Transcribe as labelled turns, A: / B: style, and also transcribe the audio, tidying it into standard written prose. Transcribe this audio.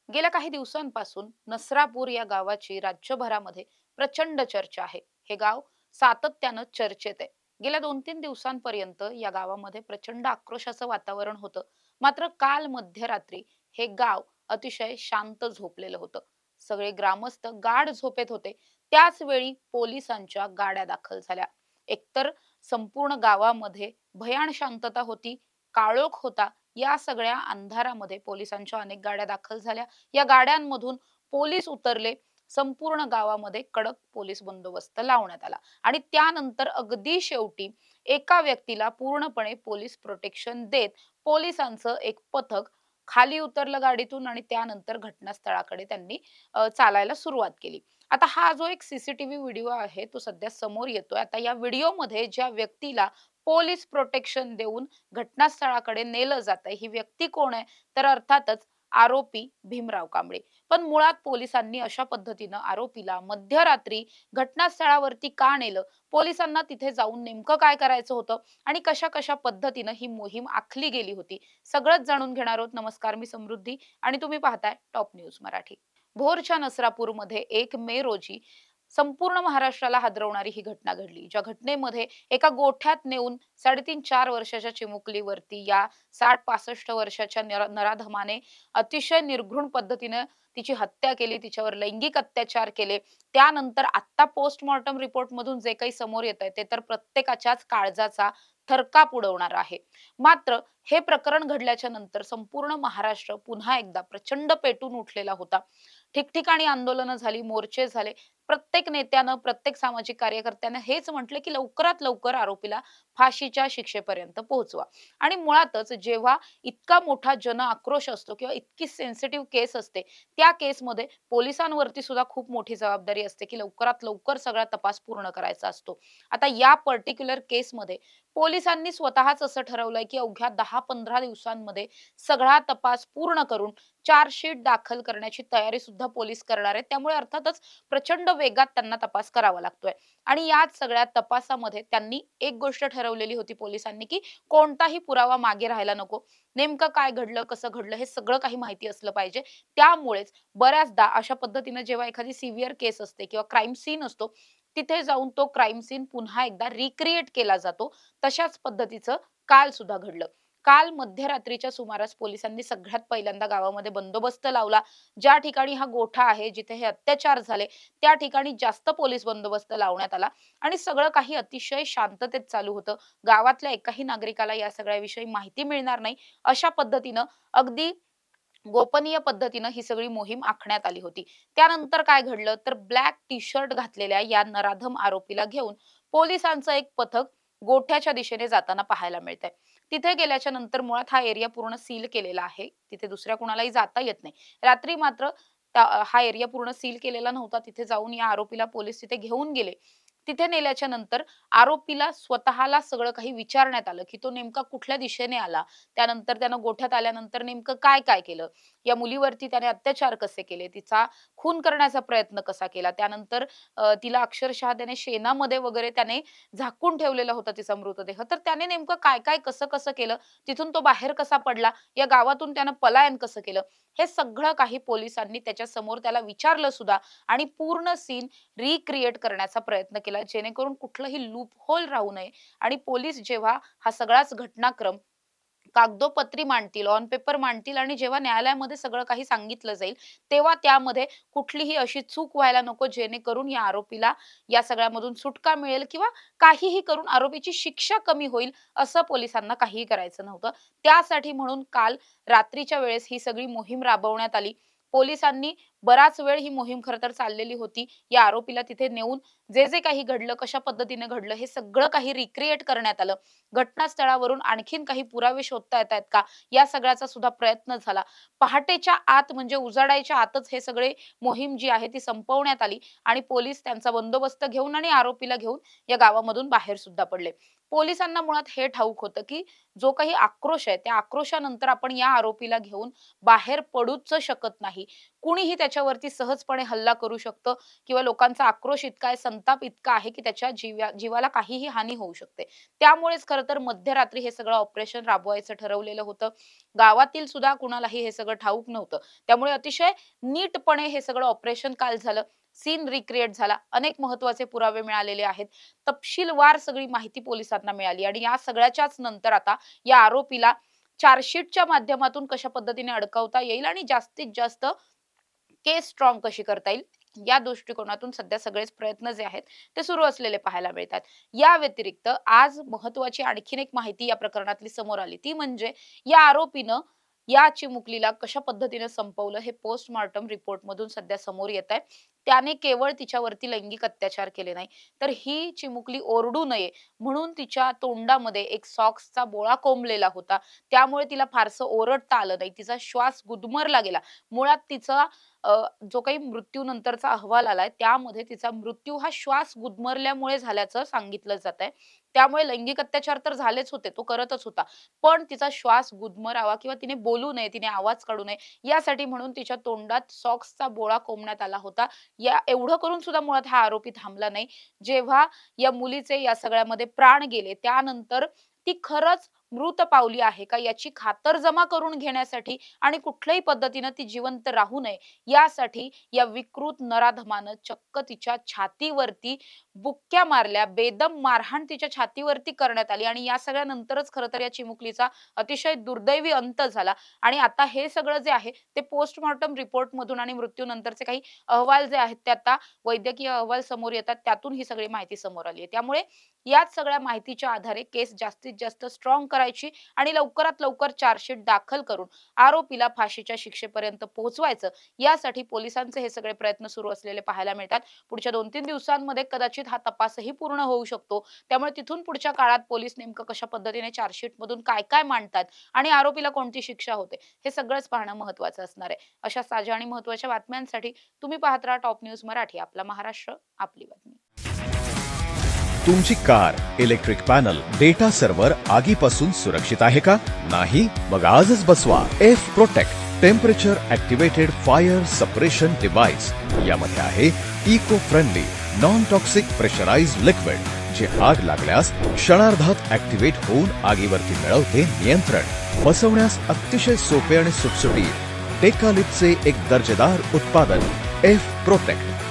A: गेल्या काही दिवसांपासून नसरापूर या गावाची राज्यभरामध्ये प्रचंड चर्चा आहे. हे गाव सातत्यानं चर्चेत आहे. गेल्या 2-3 दिवसांपर्यंत या गावामध्ये प्रचंड आक्रोशाचं वातावरण होतं. मात्र काल मध्यरात्री हे गाव अतिशय शांत झोपलेलं होतं. सगळे ग्रामस्थ गाढ झोपेत होते. त्याच वेळी पोलिसांच्या गाड्या दाखल झाल्या. एकतर संपूर्ण गावामध्ये भयान शांतता होती, काळोख होता. या सगळ्या अंधारामध्ये पोलिसांच्या अनेक गाड्या दाखल झाल्या. या गाड्यांमधून पोलीस उतरले. संपूर्ण गावामध्ये कडक पोलीस बंदोबस्त लावण्यात आला आणि त्यानंतर अगदी शेवटी एका व्यक्तीला पूर्णपणे पोलीस प्रोटेक्शन देत पोलिसांचं एक पथक खाली उतरलं गाडीतून आणि त्यानंतर घटनास्थळाकडे त्यांनी चालायला सुरुवात केली. आता हा जो एक सीसीटीव्ही व्हिडिओ आहे तो सध्या समोर येतोय. आता या व्हिडिओमध्ये ज्या व्यक्तीला पोलीस प्रोटेक्शन देऊन घटनास्थळाकडे नेलं जातंय ही व्यक्ती कोण आहे? तर अर्थातच आरोपी भीमराव कांबळे. पण मुळात पोलिसांनी अशा पद्धतीनं आरोपीला मध्यरात्री घटनास्थळावरती का नेलं? पोलिसांना तिथे जाऊन नेमकं काय करायचं होतं आणि कशा-कशा पद्धतीनं ही मोहीम आखली गेली होती? सगळंच जाणून घेणार आहोत. नमस्कार, मी समृद्धी आणि तुम्ही पाहताय टॉप न्यूज मराठी. भोरच्या नसरापूरमध्ये 1 मे रोजी संपूर्ण महाराष्ट्राला हादरवणारी ही घटना घडली. ज्या घटनेमध्ये एका गोठ्यात नेऊन 3.5-4 वर्षाच्या चिमुकलीवरती या 60-65 वर्षाच्या नराधमाने अतिशय निर्घृण पद्धतीने तिची हत्या केली, तिच्यावर लैंगिक अत्याचार केले. त्यानंतर आत्ता पोस्टमॉर्टम रिपोर्टमधून जे काही समोर येतंय ते तर प्रत्येकाच्याच काळजाचा थरकाप उडवणार आहे. मात्र हे प्रकरण घडल्याच्या नंतर संपूर्ण महाराष्ट्र पुन्हा एकदा प्रचंड पेटून उठलेला होता. ठिकठिकाणी आंदोलनं झाली, मोर्चे झाले. प्रत्येक नेत्यानं, प्रत्येक सामाजिक कार्यकर्त्यानं हेच म्हटले, की लवकरात लवकर आरोपीला फाशीच्या शिक्षेपर्यंत पोहोचवा. आणि मुळातच जेव्हा इतका मोठा जन आक्रोश असतो किंवा इतकी सेन्सिटिव्ह केस असते, त्या केसमध्ये पोलिसांवरती सुद्धा खूप मोठी जबाबदारी असते, की लवकरात लवकर सगळा तपास पूर्ण करायचा असतो. आता या पर्टिक्युलर केसमध्ये पोलिसांनी स्वतःच असं ठरवलंय, की अवघ्या 10-15 दिवसांमध्ये सगळा तपास पूर्ण करून चार्जशीट दाखल करण्याची तयारी सुद्धा पोलीस करणार आहेत. त्यामुळे अर्थातच प्रचंड वेगात त्यांना तपास करावा लागतोय. आणि याच सगळ्या तपासामध्ये त्यांनी एक गोष्ट ठरवलेली होती पोलिसांनी, की कोणताही पुरावा मागे राहायला नको. नेमकं काय घडलं, कसं घडलं हे सगळं काही माहिती असलं पाहिजे. त्यामुळेच बऱ्याचदा अशा पद्धतीने जेव्हा एखादी सिव्हिअर केस असते किंवा क्राईम सीन असतो, तिथे जाऊन तो क्राईम सीन पुन्हा एकदा रिक्रिएट केला जातो. तशाच पद्धतीचं काल सुद्धा घडलं. काल मध्यरात्रीच्या सुमारास पोलिसांनी सगळ्यात पहिल्यांदा गावामध्ये बंदोबस्त लावला. ज्या ठिकाणी हा गोठा आहे, जिथे हे अत्याचार झाले, त्या ठिकाणी जास्त पोलीस बंदोबस्त लावण्यात आला आणि सगळं काही अतिशय शांततेत चालू होतं. गावातल्या एकाही नागरिकाला या सगळ्याविषयी माहिती मिळणार नाही, अशा पद्धतीनं अगदी गोपनीय पद्धतीनं ही सगळी मोहीम आखण्यात आली होती. त्यानंतर काय घडलं, तर ब्लॅक टी-शर्ट घातलेल्या या नराधम आरोपीला घेऊन पोलिसांचं एक पथक गोठ्याच्या दिशेने जाताना पाहायला मिळतंय. तिथे गेल्याच्या नंतर मुळात हा एरिया पूर्ण सील केलेला आहे. तिथे दुसऱ्या कुणालाही जाता येत नाही. रात्री मात्र हा एरिया पूर्ण सील केलेला नव्हता. तिथे जाऊन या आरोपीला पोलीस तिथे घेऊन गेले. तिथे नेल्याच्या नंतर आरोपीला स्वतःला सगळं काही विचारण्यात आलं, की तो नेमका कुठल्या दिशेने आला. त्यानंतर त्यानं गोठ्यात आल्यानंतर नेमकं काय-काय केलं. या मुलीवरती त्याने अत्याचार कसे केले, तिचा खून करण्याचा प्रयत्न कसा केला. त्यानंतर तिला अक्षरशः त्याने शेणामध्ये वगैरे त्याने झाकून ठेवलेला होता तिचा मृतदेह. तर त्याने नेमकं काय-काय, कसं-कसं केलं, तिथून तो बाहेर कसा पडला, या गावातून त्यानं पलायन कसं केलं, हे सगळं काही पोलिसांनी त्याच्यासमोर त्याला विचारलं सुद्धा आणि पूर्ण सीन रिक्रिएट करण्याचा प्रयत्न केला, जेणेकरून कुठलंही लूप होल राहू नये आणि पोलीस जेव्हा हा सगळाच घटनाक्रम कागदोपत्री मांडतील, ऑन पेपर मांडतील आणि जेव्हा न्यायालयामध्ये सगळं काही सांगितलं जाईल, तेव्हा त्यामध्ये कुठलीही अशी चूक व्हायला नको, जेणेकरून या आरोपीला या सगळ्यामधून सुटका मिळेल किंवा काहीही करून आरोपीची शिक्षा कमी होईल, असं पोलिसांना काहीही करायचं नव्हतं. त्यासाठी म्हणून काल रात्रीच्या वेळेस ही सगळी मोहीम राबवण्यात आली. पोलिसांनी बराच वेळ ही मोहीम खरं तर चाललेली होती. या आरोपीला तिथे नेऊन जे काही घडलं, कशा पद्धतीने घडलं, हे सगळं काही रिक्रिएट करण्यात आलं. घटनास्थळावरून आणखीन काही पुरावे शोधता येतायत का? या सगळ्याचा सुद्धा प्रयत्न झाला. पहाटेच्या आत म्हणजे उजाडायच्या आतच हे सगळे मोहीम जी आहे ती संपवण्यात आली आणि पोलीस त्यांचा बंदोबस्त घेऊन आणि आरोपीला घेऊन या गावामधून बाहेर सुद्धा पडले. पोलिसांना मुळात हे ठाऊक होतं, की जो काही आक्रोश आहे, त्या आक्रोशानंतर आपण या आरोपीला घेऊन बाहेर पडूच शकत नाही. कुणीही त्याच्यावरती सहजपणे हल्ला करू शकतं किंवा लोकांचा आक्रोश इतका आहे, संताप इतका आहे, की त्याच्या जीवाला काहीही हानी होऊ शकते. त्यामुळेच खरं तर मध्यरात्री हे सगळं ऑपरेशन राबवायचं ठरवलेलं होतं. गावातील सुद्धा कुणालाही हे सगळं ठाऊक नव्हतं. त्यामुळे अतिशय नीटपणे हे सगळं ऑपरेशन काल झालं. सीन रिक्रिएट झाला. अनेक महत्त्वाचे पुरावे मिळालेले आहेत. तपशीलवार सगळी माहिती पोलिसांना मिळाली आणि या सगळ्याच्याच नंतर आता या आरोपीला चार्जशीटच्या माध्यमातून कशा पद्धतीने अडकवता येईल आणि जास्तीत जास्त केस स्ट्रॉंग कशी करता येईल या दृष्टिकोनातून सध्या सगळेच प्रयत्न जे आहेत ते सुरू असलेले पाहायला मिळतात. या व्यतिरिक्त आज महत्त्वाची आणखीन एक माहिती या प्रकरणातली समोर आली ती म्हणजे या आरोपीनं या चिमुकलीला कशा पद्धतीने संपवलं हे पोस्टमॉर्टम रिपोर्ट मधून सध्या समोर येत आहे. त्याने केवळ तिच्यावरती लैंगिक अत्याचार केले नाही तर ही चिमुकली ओरडू नये म्हणून तिच्या तोंडामध्ये एक सॉक्सचा बोळा कोंबलेला होता. त्यामुळे तिला फारसं ओरडता आलं नाही. तिचा श्वास गुदमरला गेला. मुळात तिचा जो काही मृत्यूनंतरचा अहवाल आलाय त्यामध्ये तिचा मृत्यू हा श्वास गुदमरल्यामुळे झाल्याचं सांगितलं जातंय. त्यामुळे लैंगिक अत्याचार तर झालेच होते, तो करतच होता. पण तिचा श्वास गुदमरावा किंवा तिने बोलू नये, तिने आवाज काढू नये यासाठी म्हणून तिच्या तोंडात सॉक्सचा बोळा कोंबण्यात आला होता. या एवढं करून सुद्धा मुळात हा आरोपी थांबला नाही. जेव्हा या मुलीचे या सगळ्यामध्ये प्राण गेले त्यानंतर ती खरंच मृत पावली आहे का याची खातरजमा करून घेण्यासाठी आणि कुठल्याही पद्धतीनं ती जिवंत राहू नये यासाठी या विकृत नराधमानं चक्क तिच्या छातीवरती बुक्क्या मारल्या. बेदम मारहाण तिच्या छातीवरती करण्यात आली आणि या सगळ्यानंतरच खरं तर या चिमुकलीचा अतिशय दुर्दैवी अंत झाला आणि आता हे सगळं जे आहे ते पोस्टमॉर्टम रिपोर्ट मधून आणि मृत्यूनंतरचे काही अहवाल जे आहेत ते आता वैद्यकीय अहवाल समोर येतात त्यातून ही सगळी माहिती समोर आली आहे. त्यामुळे याच सगळ्या माहितीच्या आधारे केस जास्तीत जास्त स्ट्रॉंग करायची आणि लवकरात लवकर चार्जशीट दाखल करून आरोपीला फाशीच्या शिक्षेपर्यंत पोहोचवायचं यासाठी पोलिसांचे हे सगळे प्रयत्न सुरू असलेले पाहायला मिळतात. पुढच्या 2-3 दिवसांमध्ये कदाचित हा तपासही पूर्ण होऊ शकतो. त्यामुळे तिथून पुढच्या काळात पोलीस नेमकं कशा पद्धतीने चार्जशीट मधून काय काय मांडतात आणि आरोपीला कोणती शिक्षा होते हे सगळंच पाहणं महत्त्वाचं असणार आहे. अशा ताज्या आणि महत्त्वाच्या बातम्यांसाठी तुम्ही पाहत राहा टॉप न्यूज मराठी. आपला महाराष्ट्र, आपली बातमी.
B: तुमची car, electric panel, data server आगीपासून सुरक्षित आहे का? नाही? मग आजच बसवा F protect temperature activated fire suppression device. यामध्ये आहे eco friendly non toxic pressurised liquid जे आग लागल्यास क्षणार्धात ऍक्टिव्हेट होऊन आगीवरती मिळवते नियंत्रण. बसवण्यास अतिशय सोपे आणि सुटसुटीत टेकालिपचे एक दर्जेदार उत्पादन एफ प्रोटेक्ट.